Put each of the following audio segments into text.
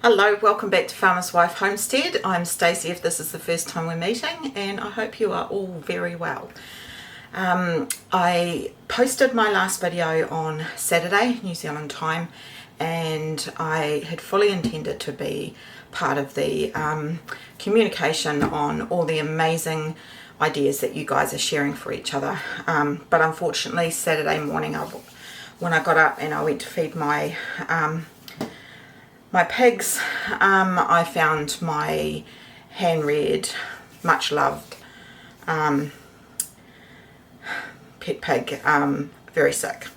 Hello, welcome back to Farmer's Wife Homestead. I'm Stacey if this is the first time we're meeting, and I hope you are all very well. I posted my last video on Saturday, New Zealand time, and I had fully intended to be part of the communication on all the amazing ideas that you guys are sharing for each other. But unfortunately, Saturday morning when I got up and I went to feed my pigs, I found my hand-reared, much loved pet pig very sick.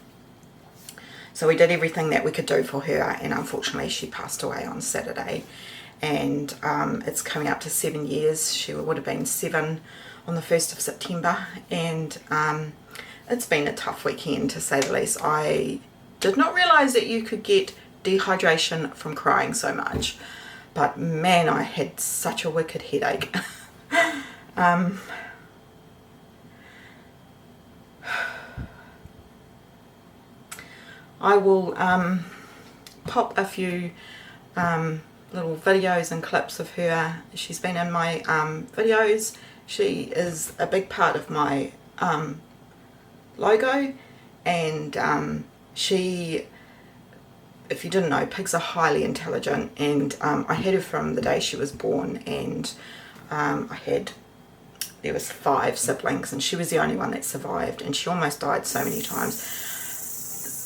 So we did everything that we could do for her, and unfortunately she passed away on Saturday, and it's coming up to 7 years. She would have been 7 on the 1st of September, and it's been a tough weekend to say the least. I did not realise that you could get dehydration from crying so much, but man, I had such a wicked headache. I will pop a few little videos and clips of her. She's been in my videos. She is a big part of my logo, and if you didn't know, pigs are highly intelligent, and I had her from the day she was born, and there was 5 siblings, and she was the only one that survived, and she almost died so many times.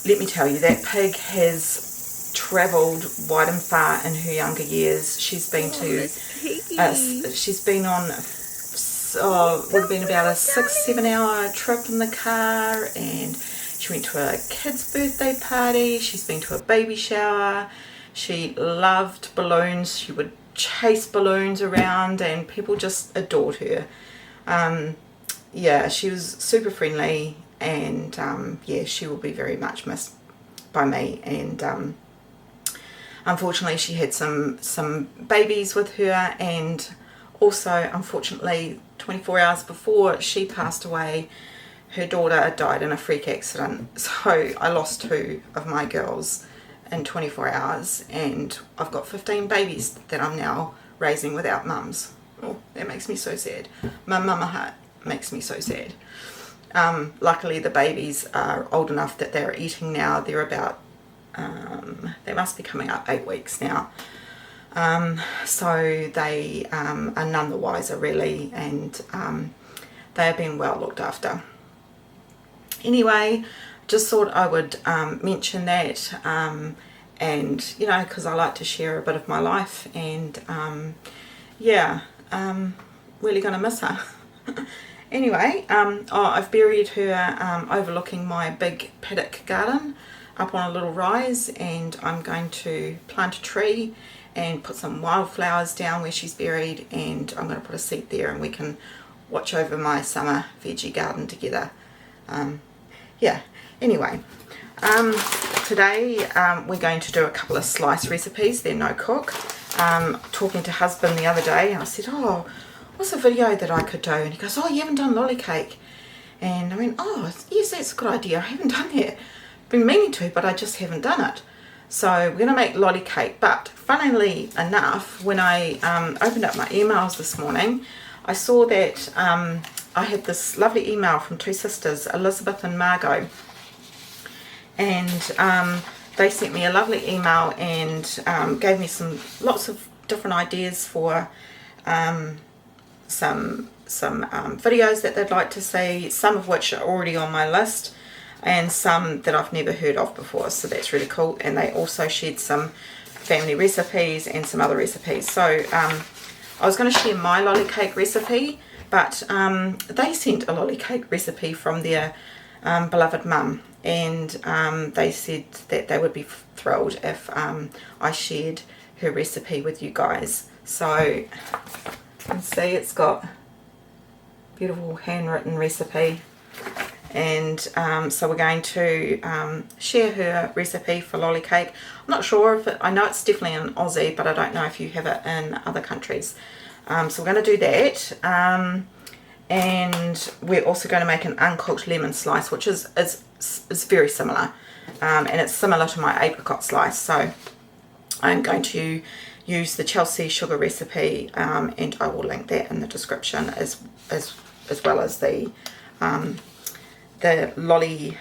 Let me tell you, that pig has travelled wide and far in her younger years. She's been she's been on, would have been about a 6-7 hour trip in the car, and she went to a kid's birthday party. She's been to a baby shower. She loved balloons. She would chase balloons around, and people just adored her. Yeah, she was super friendly, and yeah, she will be very much missed by me. And unfortunately she had some babies with her, and also unfortunately 24 hours before she passed away, her daughter died in a freak accident. So I lost 2 of my girls in 24 hours, and I've got 15 babies that I'm now raising without mums. Oh, that makes me so sad. My mama heart makes me so sad. Luckily the babies are old enough that they're eating now. They're about, they must be coming up 8 weeks now. So they are none the wiser really, and they are being well looked after. Anyway, just thought I would mention that, and you know, because I like to share a bit of my life, and yeah, really gonna miss her. Anyway, I've buried her overlooking my big paddock garden up on a little rise, and I'm going to plant a tree and put some wildflowers down where she's buried, and I'm going to put a seat there, and we can watch over my summer veggie garden together. Yeah, anyway, today we're going to do a couple of slice recipes. They're no cook. Talking to husband the other day, I said, oh, what's a video that I could do? And he goes, oh, you haven't done lolly cake. And I went, oh yes, that's a good idea. I haven't done that. Been meaning to, but I just haven't done it. So we're going to make lolly cake. But funnily enough, when I opened up my emails this morning, I saw that I had this lovely email from 2 sisters, Elizabeth and Margot, and they sent me a lovely email and gave me lots of different ideas for some videos that they'd like to see, some of which are already on my list, and some that I've never heard of before, so that's really cool. And they also shared some family recipes and some other recipes. So I was going to share my lolly cake recipe, but they sent a lolly cake recipe from their beloved mum, and they said that they would be thrilled if I shared her recipe with you guys. So you can see it's got beautiful handwritten recipe, and so we're going to share her recipe for lolly cake. I'm not sure if I know it's definitely in Aussie, but I don't know if you have it in other countries. So we're going to do that, and we're also going to make an uncooked lemon slice, which is very similar, and it's similar to my apricot slice. So I'm going to use the Chelsea sugar recipe, and I will link that in the description as well as the lolly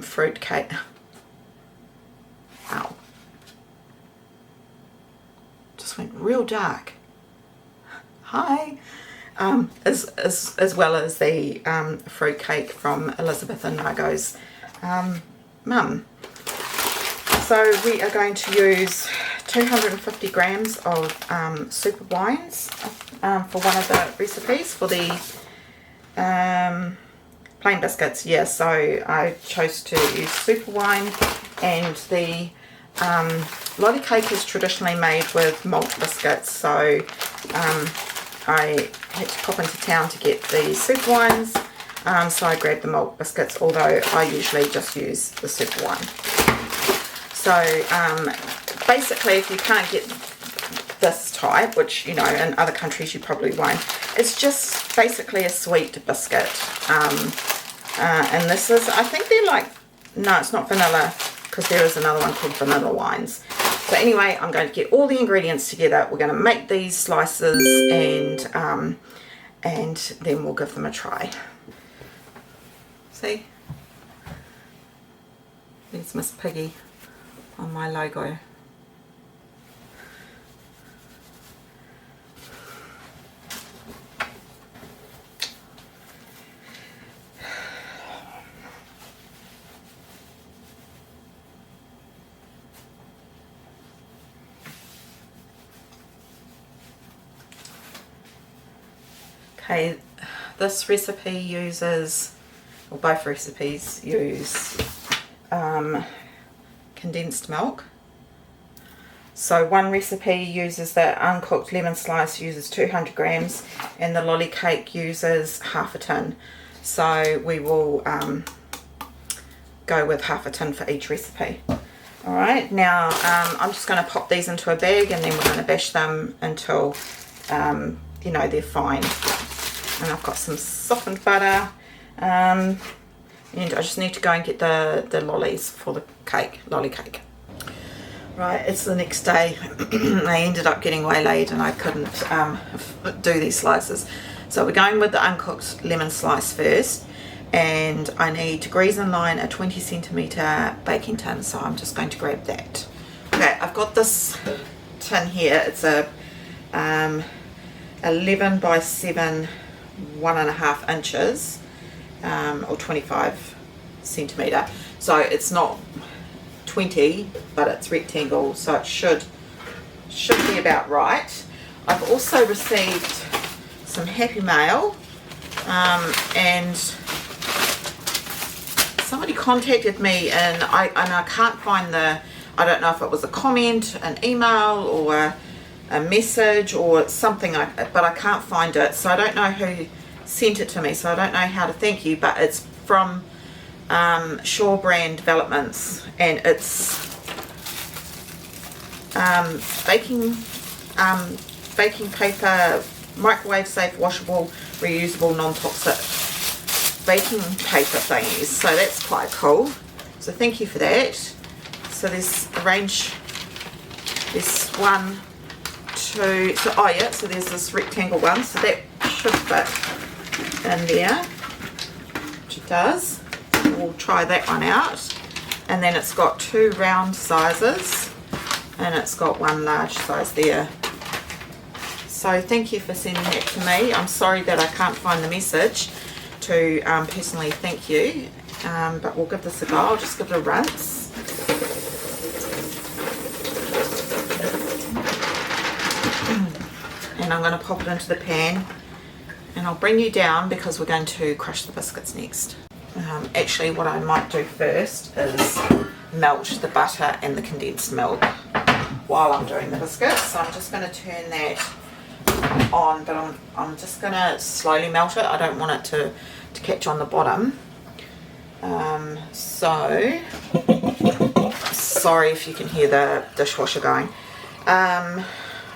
fruit cake. Ow. Just went real dark. Hi. As well as the fruit cake from Elizabeth and Margot's mum. So we are going to use 250 grams of super wines for one of the recipes for the plain biscuits. Yeah, so I chose to use super wine, and the lolly cake is traditionally made with malt biscuits, so I had to pop into town to get the super wines, so I grabbed the malt biscuits, although I usually just use the super wine. So basically, if you can't get this type, which, you know, in other countries you probably won't, it's just basically a sweet biscuit. And this is, I think they're like, no, it's not vanilla, because there is another one called vanilla wines. So anyway, I'm going to get all the ingredients together. We're going to make these slices, and then we'll give them a try. See? There's Miss Piggy on my logo. Okay, this recipe uses, or both recipes use condensed milk. So one recipe uses the uncooked lemon slice, uses 200 grams, and the lolly cake uses half a tin. So we will go with half a tin for each recipe. Alright, now I'm just going to pop these into a bag, and then we're going to bash them until you know, they're fine. And I've got some softened butter, and I just need to go and get the lollies for the cake, lolly cake. Right, it's the next day. I ended up getting waylaid and I couldn't do these slices. So we're going with the uncooked lemon slice first, and I need to grease and line a 20 centimetre baking tin, so I'm just going to grab that. Okay, I've got this tin here. It's a 11 by 7, 1.5 inches, or 25 centimetre. So it's not 20, but it's rectangle, so it should be about right. I've also received some happy mail, and somebody contacted me, and I can't find I don't know if it was a comment, an email, or a message or something, but I can't find it, so I don't know who sent it to me, so I don't know how to thank you, but it's from Shaw Brand Developments, and it's baking paper, microwave safe, washable, reusable, non-toxic baking paper thingies, so that's quite cool, so thank you for that. So there's a range, there's 1, 2, so oh yeah, so there's this rectangle one, so that should fit in there, which it does. We'll try that one out. And then it's got 2 round sizes, and it's got 1 large size there. So thank you for sending that to me. I'm sorry that I can't find the message to personally thank you, but we'll give this a go. I'll just give it a rinse. And I'm going to pop it into the pan, and I'll bring you down because we're going to crush the biscuits next. Actually, what I might do first is melt the butter and the condensed milk while I'm doing the biscuits. So I'm just going to turn that on, but I'm just going to slowly melt it. I don't want it to catch on the bottom. So sorry if you can hear the dishwasher going.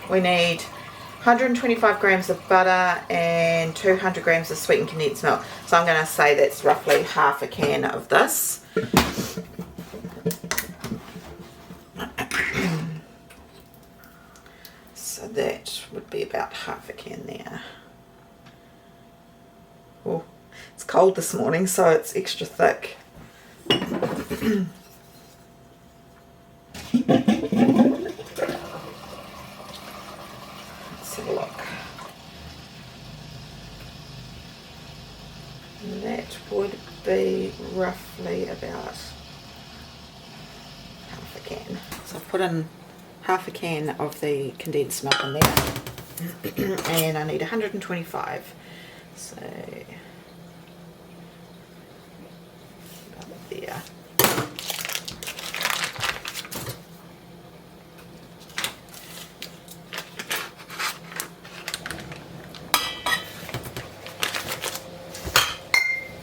We need 125 grams of butter and 200 grams of sweetened condensed milk. So I'm going to say that's roughly half a can of this. So that would be about half a can there. Oh, it's cold this morning, so it's extra thick. Let's have a look. And that would be roughly about half a can. So I've put in half a can of the condensed milk in there. And I need 125. So about there.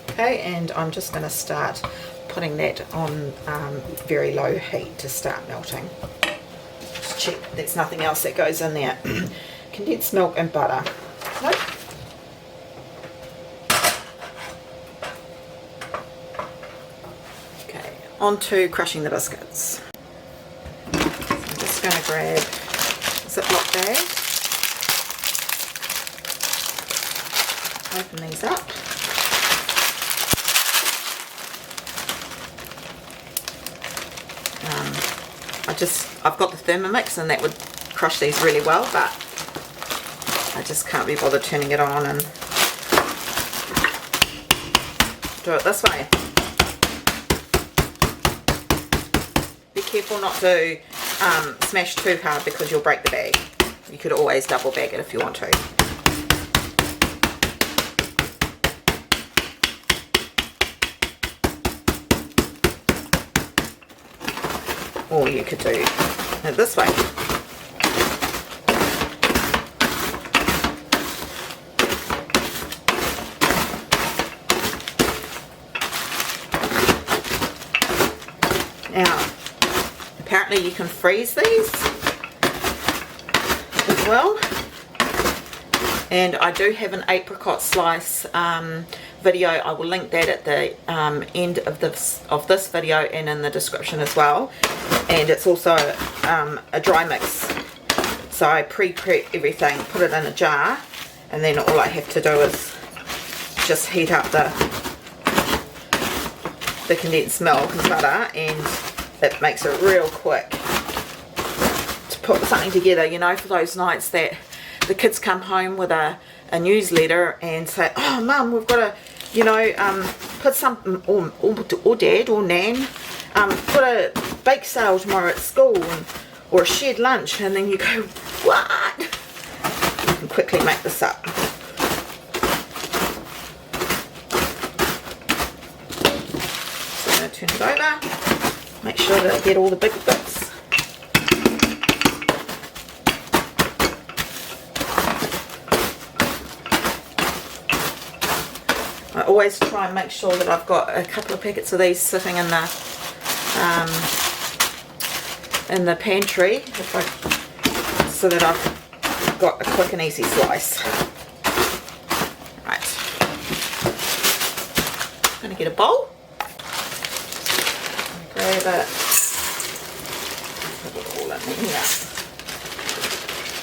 Okay, and I'm just going to start putting that on very low heat to start melting. Just check there's nothing else that goes in there. Condensed milk and butter. Nope. Okay, on to crushing the biscuits. So I'm just going to grab a Ziploc bag, open these up. I've got the Thermomix and that would crush these really well, but I just can't be bothered turning it on and do it this way. Be careful not to smash too hard because you'll break the bag. You could always double bag it if you want to. Or you could do it this way. Now, apparently you can freeze these as well. And I do have an apricot slice video. I will link that at the end of this video and in the description as well. And it's also a dry mix. So I pre-prep everything, put it in a jar, and then all I have to do is just heat up the condensed milk and butter, and it makes it real quick to put something together, you know, for those nights that the kids come home with a newsletter and say, oh mum, we've got to, you know, put something, or dad or nan, put a bake sale tomorrow at school, or a shared lunch, and then you go, what? You can quickly make this up. So I'm going to turn it over, make sure that I get all the big bits. I always try and make sure that I've got a couple of packets of these sitting in the pantry, so that I've got a quick and easy slice. Right, I'm going to get a bowl, grab it, put it all in here.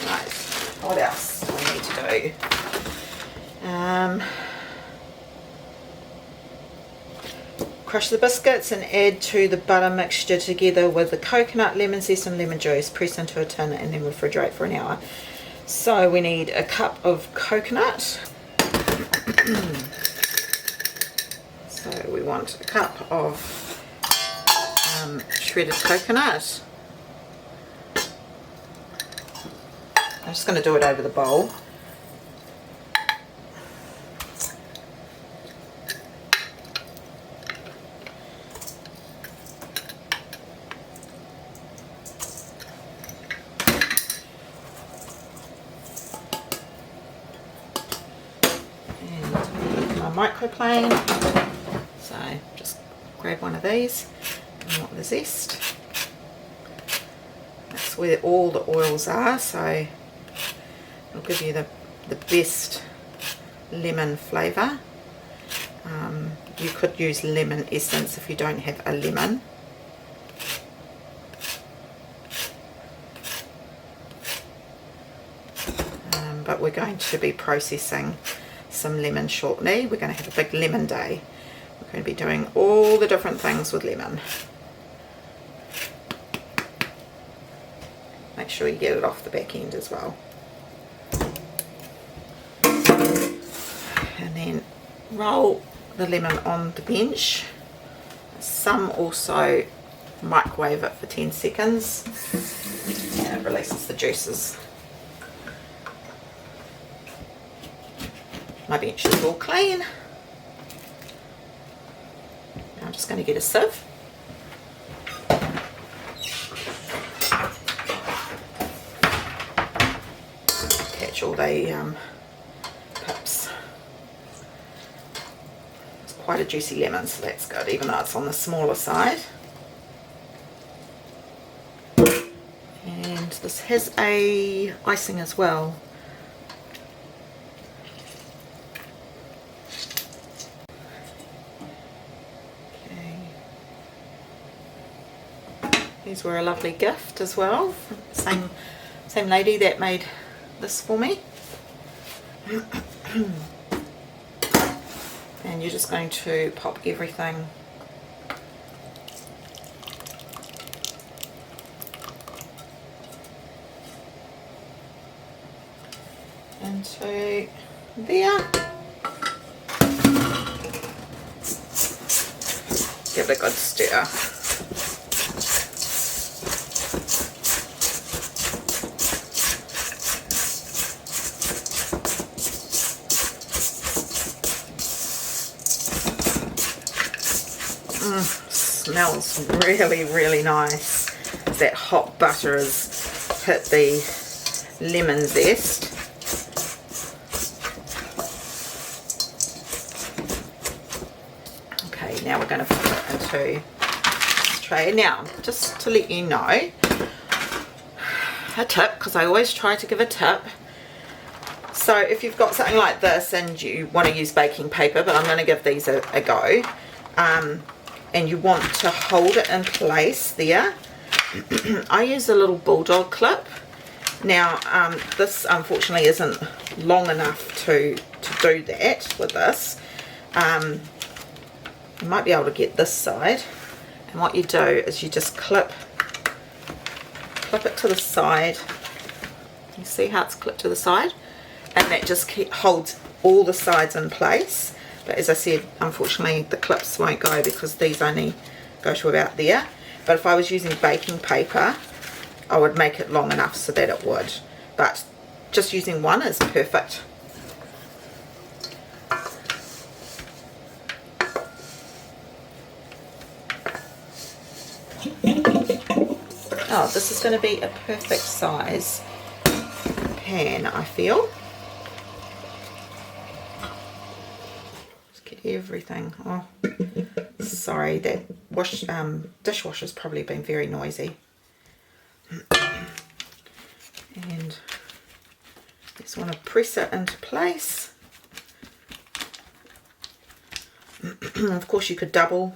Right, what else do we need to do? Crush the biscuits and add to the butter mixture together with the coconut, lemon zest and lemon juice. Press into a tin and then refrigerate for an hour. So we need a cup of coconut. So we want a cup of shredded coconut. I'm just going to do it over the bowl. Microplane, so just grab one of these and want the zest. That's where all the oils are, so it'll give you the best lemon flavour. You could use lemon essence if you don't have a lemon. but we're going to be processing some lemon shortly. We're going to have a big lemon day. We're going to be doing all the different things with lemon. Make sure you get it off the back end as well. And then roll the lemon on the bench. Some also microwave it for 10 seconds and it releases the juices. My bench is all clean. Now I'm just going to get a sieve. Catch all the pips. It's quite a juicy lemon, so that's good, even though it's on the smaller side. And this has a icing as well. These were a lovely gift as well. Same lady that made this for me. And you're just going to pop everything into there. Give it a good stir. Smells really nice. That hot butter has hit the lemon zest. Okay, now we're going to put it into this tray. Now, just to let you know, a tip, because I always try to give a tip. So if you've got something like this and you want to use baking paper, but I'm going to give these a go. And you want to hold it in place there. I use a little bulldog clip. Now this unfortunately isn't long enough to do that with this. You might be able to get this side, and what you do is you just clip it to the side. You see how it's clipped to the side, and that just holds all the sides in place. But as I said, unfortunately the clips won't go because these only go to about there. But if I was using baking paper, I would make it long enough so that it would. But just using one is perfect. Oh, this is going to be a perfect size pan, I feel. Everything. Oh, sorry, that dishwasher's probably been very noisy. And just want to press it into place. Of course, you could double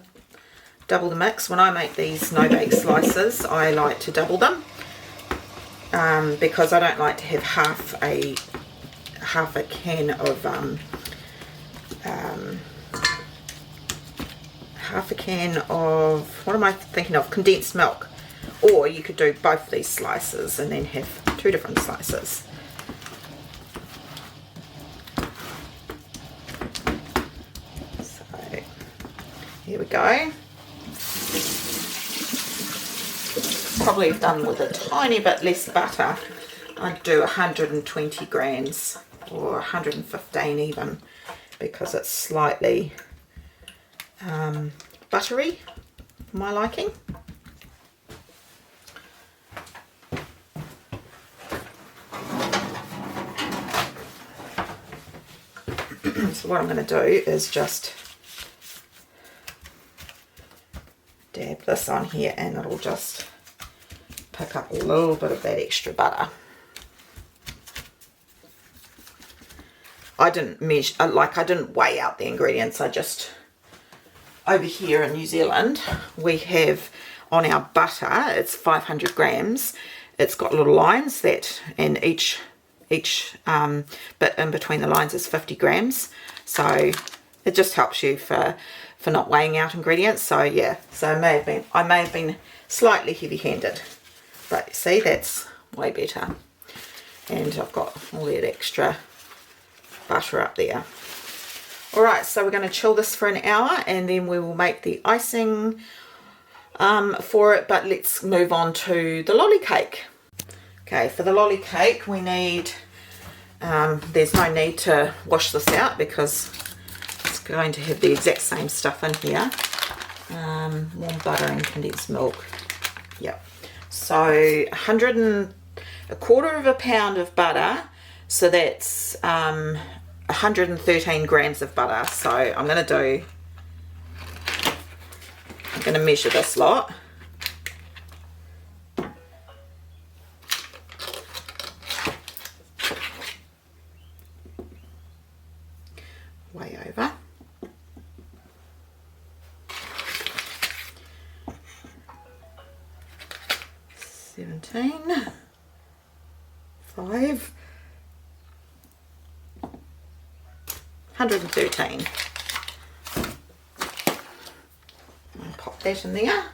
the mix. When I make these no-bake slices, I like to double them because I don't like to have half a can of half a can of, what am I thinking of, condensed milk. Or you could do both these slices and then have 2 different slices. So here we go. Probably done with a tiny bit less butter. I'd do 120 grams or 115 even, because it's slightly buttery for my liking. So what I'm going to do is just dab this on here, and it'll just pick up a little bit of that extra butter. I didn't measure, I didn't weigh out the ingredients. I just, over here in New Zealand, we have on our butter, it's 500 grams. It's got little lines that, and each each bit in between the lines is 50 grams. So it just helps you for not weighing out ingredients. So yeah, so I may have been slightly heavy-handed, but see, that's way better. And I've got all that extra butter up there. All right, so we're going to chill this for an hour, and then we will make the icing for it. But let's move on to the lolly cake. Okay, for the lolly cake we need, there's no need to wash this out because it's going to have the exact same stuff in here. Warm butter and condensed milk. Yep. So a quarter of a pound of butter, so that's 113 grams of butter. So I'm going to measure this lot. Way over. $17, $5, $113. I'll pop that in there.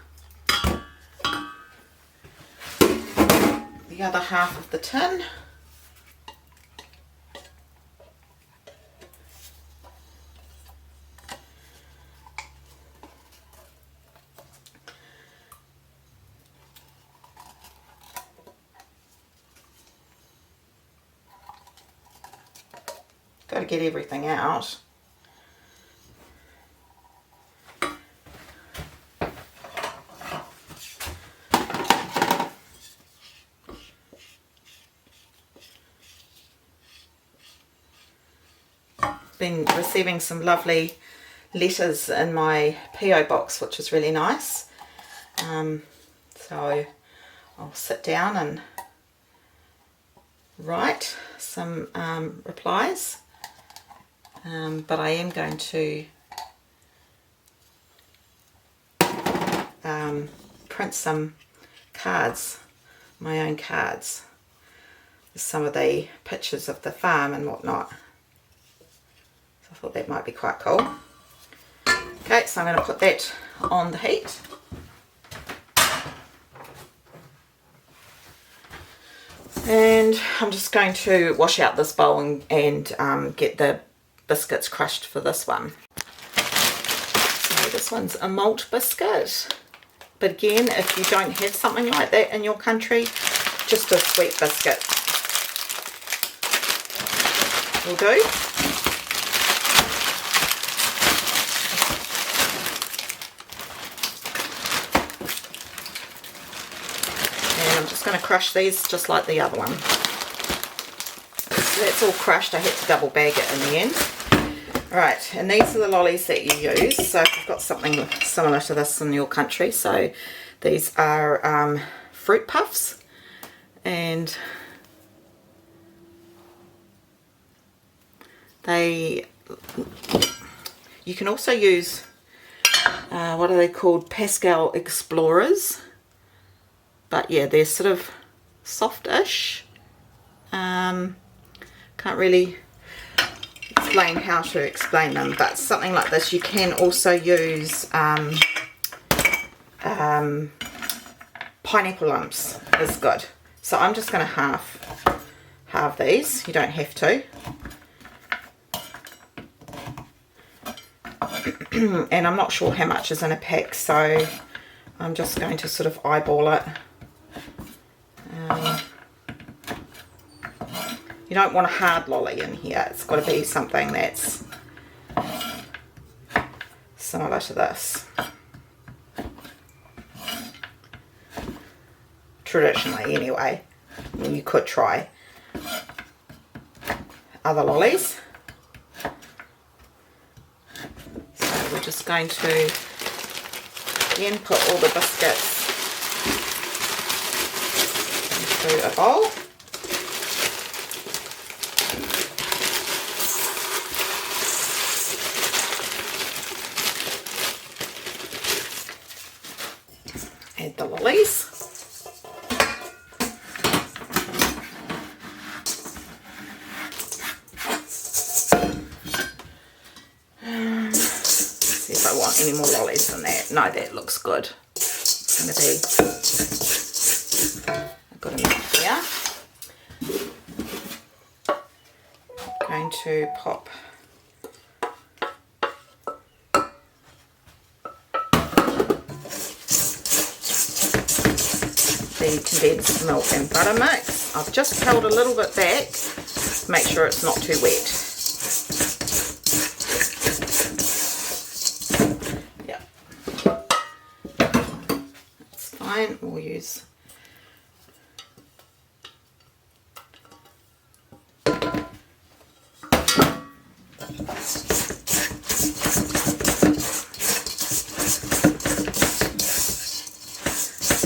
The other half of the tin. Got to get everything out. Been receiving some lovely letters in my PO box, which is really nice. So I'll sit down and write some replies. But I am going to print some cards, my own cards, with some of the pictures of the farm and whatnot. So I thought that might be quite cool. Okay, so I'm going to put that on the heat. And I'm just going to wash out this bowl and get the biscuits crushed for this one. So this one's a malt biscuit, but again, if you don't have something like that in your country, just a sweet biscuit will do. And I'm just going to crush these just like the other one. So that's all crushed. I had to double bag it in the end. Alright, and these are the lollies that you use. So if you've got something similar to this in your country, so these are fruit puffs, and you can also use what are they called, Pascall Explorers, but yeah, they're sort of softish. Can't really explain how to explain them, but something like this. You can also use pineapple lumps is good. So I'm just going to halve these. You don't have to. And I'm not sure how much is in a pack, so I'm just going to sort of eyeball it. You don't want a hard lolly in here. It's got to be something that's similar to this. Traditionally, anyway. I mean, you could try other lollies. So we're just going to again put all the biscuits into a bowl. Add the lollies. want any more lollies than that. No, that looks good. It's going to be a good enough here. I'm going to pop the condensed milk and butter mix. I've just held a little bit back to make sure it's not too wet. Yeah, that's fine. We'll use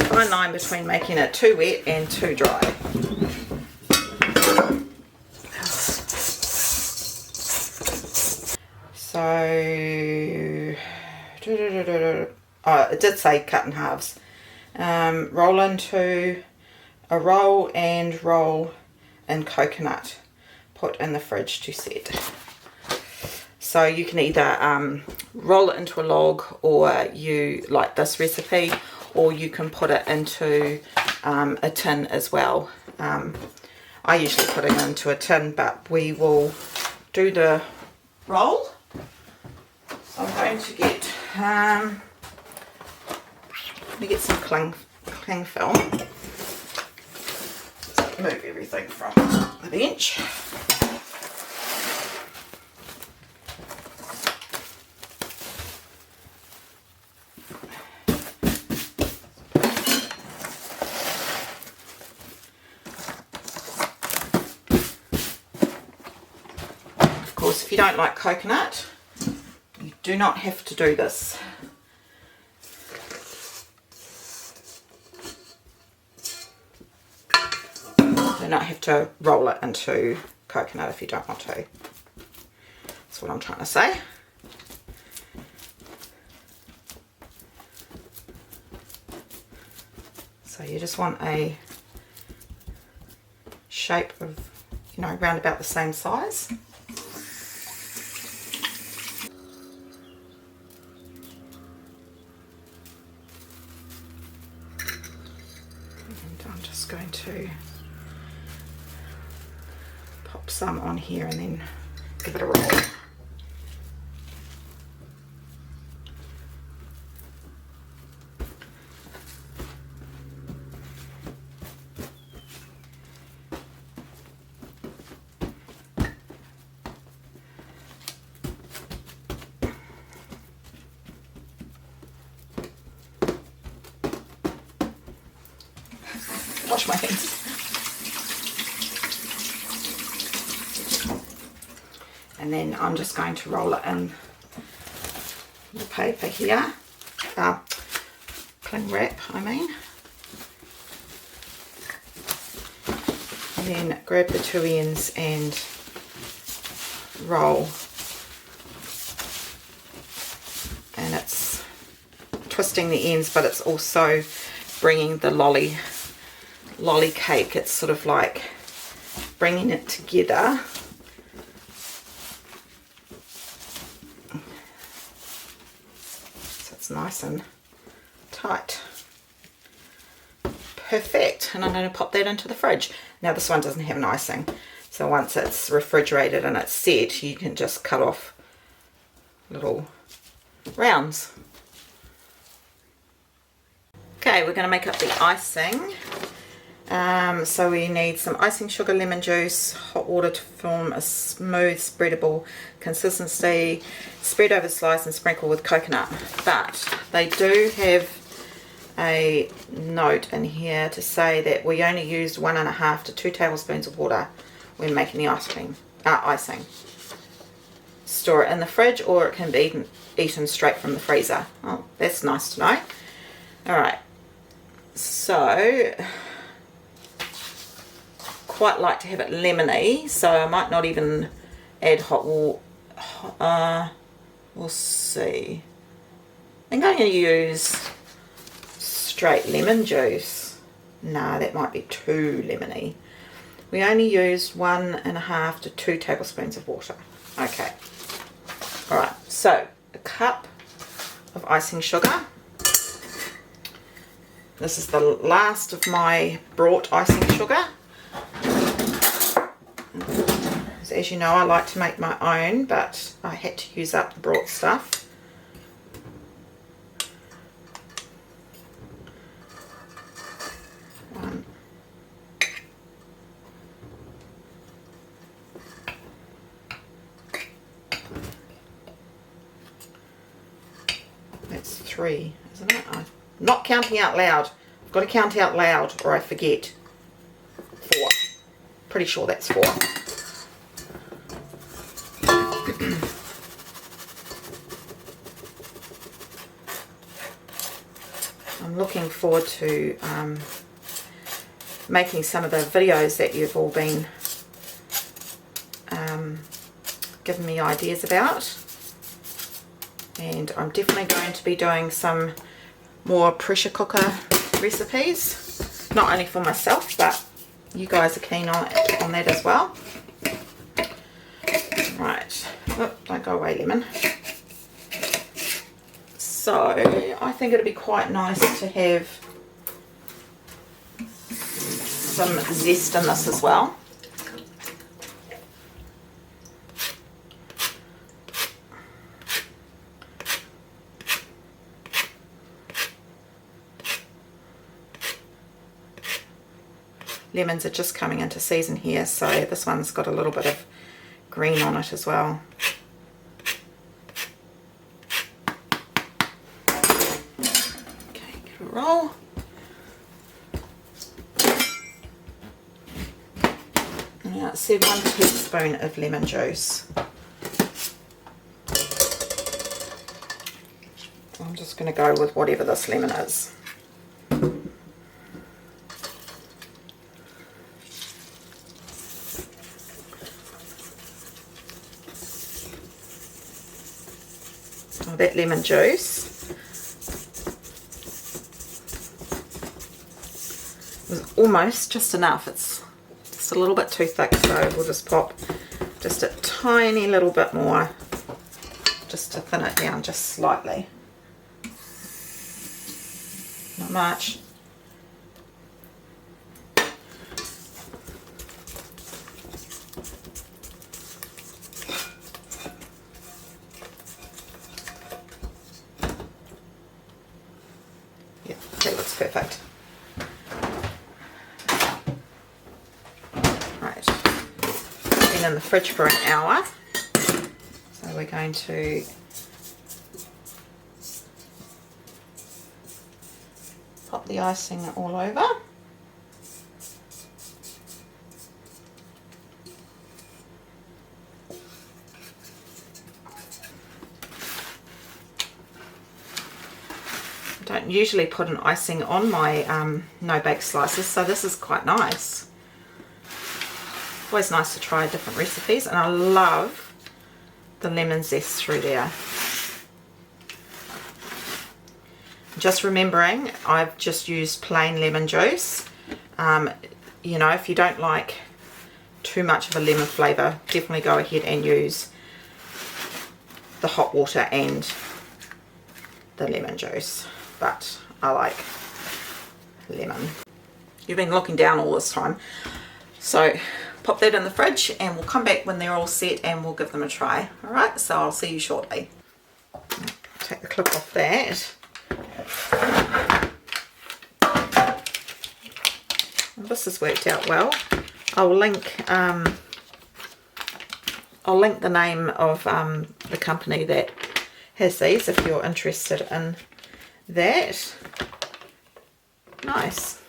fine line between making it too wet and too dry. So, oh, it did say cut in halves. Roll into a roll and roll in coconut. Put in the fridge to set. So you can either roll it into a log, or you like this recipe, or you can put it into a tin as well. I usually put it into a tin, but we will do the roll. So I'm going to get some cling film. Move everything from the bench. If you don't like coconut, you do not have to do this. You do not have to roll it into coconut if you don't want to. That's what I'm trying to say. So you just want a shape of, you know, round about the same size. I'm just going to pop some on here and then give it a roll. Wash my hands. And then I'm just going to roll it in the paper here, cling wrap I mean, and then grab the two ends and roll, and it's twisting the ends, but it's also bringing the lolly cake, it's sort of like bringing it together. So it's nice and tight. Perfect. And I'm going to pop that into the fridge. Now this one doesn't have an icing, so once it's refrigerated and it's set, you can just cut off little rounds. Okay, we're going to make up the icing. So we need some icing sugar, lemon juice, hot water to form a smooth spreadable consistency, spread over, slice and sprinkle with coconut. But they do have a note in here to say that we only used 1.5 to 2 tablespoons of water when making the icing. Store it in the fridge, or it can be eaten straight from the freezer. Oh, that's nice to know. Alright, so quite like to have it lemony, so I might not even add hot water. We'll see. I think I'm going to use straight lemon juice. No, that might be too lemony. We only used 1.5 to 2 tablespoons of water. Okay. Alright, so a cup of icing sugar. This is the last of my brought icing sugar. As you know, I like to make my own, but I had to use up the brought stuff. One. That's 3, isn't it? I'm not counting out loud. I've got to count out loud or I forget. 4. Pretty sure that's 4. I'm looking forward to making some of the videos that you've all been giving me ideas about, and I'm definitely going to be doing some more pressure cooker recipes, not only for myself but you guys are keen on that as well. Right, oh, don't go away, lemon. So I think it'd be quite nice to have some zest in this as well. Lemons are just coming into season here, so this one's got a little bit of green on it as well. Okay, give it a roll. Now it said 1 teaspoon of lemon juice. I'm just going to go with whatever this lemon is. That lemon juice was almost just enough. It's just a little bit too thick, so we'll just pop just a tiny little bit more just to thin it down just slightly. Not much. That looks perfect. Right, been in the fridge for an hour, so we're going to pop the icing all over. Don't usually put an icing on my no-bake slices, so this is quite nice. Always nice to try different recipes, and I love the lemon zest through there. Just remembering, I've just used plain lemon juice. You know, if you don't like too much of a lemon flavour, definitely go ahead and use the hot water and the lemon juice. But I like lemon. You've been looking down all this time, so pop that in the fridge and we'll come back when they're all set and we'll give them a try. Alright, so I'll see you shortly. Take the clip off that. Well, this has worked out well. I'll link the name of the company that has these if you're interested in that. Nice.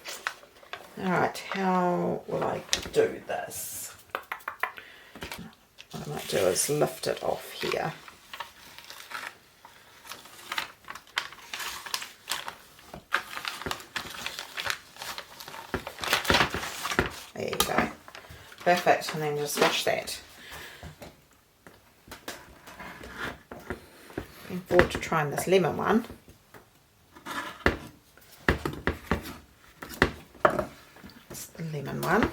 Alright, how will I do this? What I might do is lift it off here. There you go. Perfect, and then just wash that. Looking forward to trying this lemon one. That's the lemon one.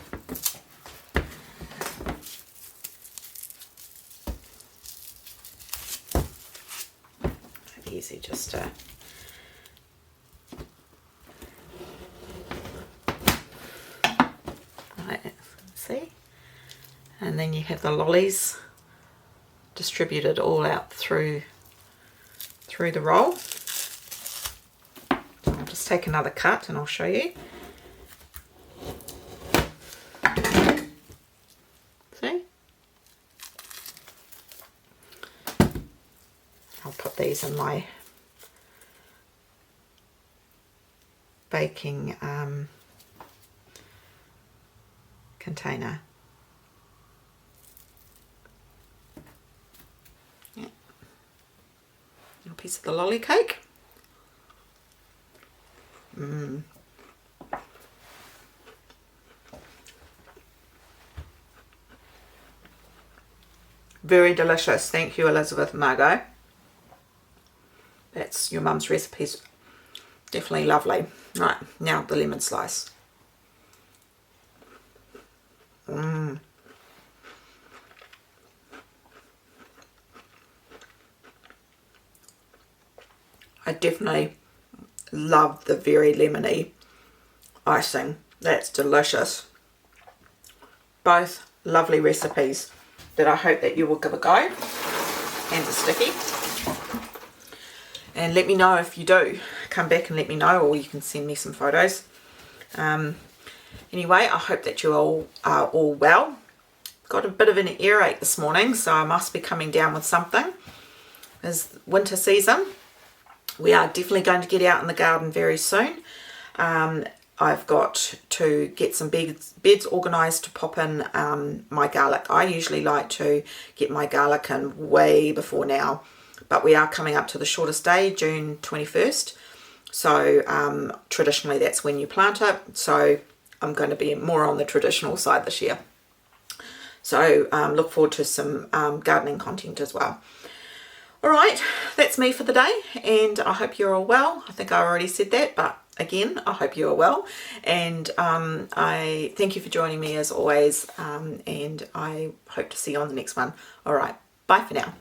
easy just to right, see, and then you have the lollies distributed all out through the roll. I'll just take another cut and I'll show you. See? I'll put these in my baking container. Yeah. Little piece of the lolly cake. Very delicious. Thank you, Elizabeth Margot. That's your mum's recipes. Definitely lovely. Right, now the lemon slice. I definitely love the very lemony icing. That's delicious. Both lovely recipes that I hope that you will give a go. And a sticky. And let me know if you do. Come back and let me know, or you can send me some photos. Anyway, I hope that you all are all well. Got a bit of an earache this morning, so I must be coming down with something. It's winter season. We are definitely going to get out in the garden very soon. I've got to get some beds organised to pop in my garlic. I usually like to get my garlic in way before now, but we are coming up to the shortest day, June 21st. So traditionally that's when you plant it. So I'm going to be more on the traditional side this year. So look forward to some gardening content as well. All right, that's me for the day, and I hope you're all well. I think I already said that, but again, I hope you are well, and I thank you for joining me as always, and I hope to see you on the next one. All right, bye for now.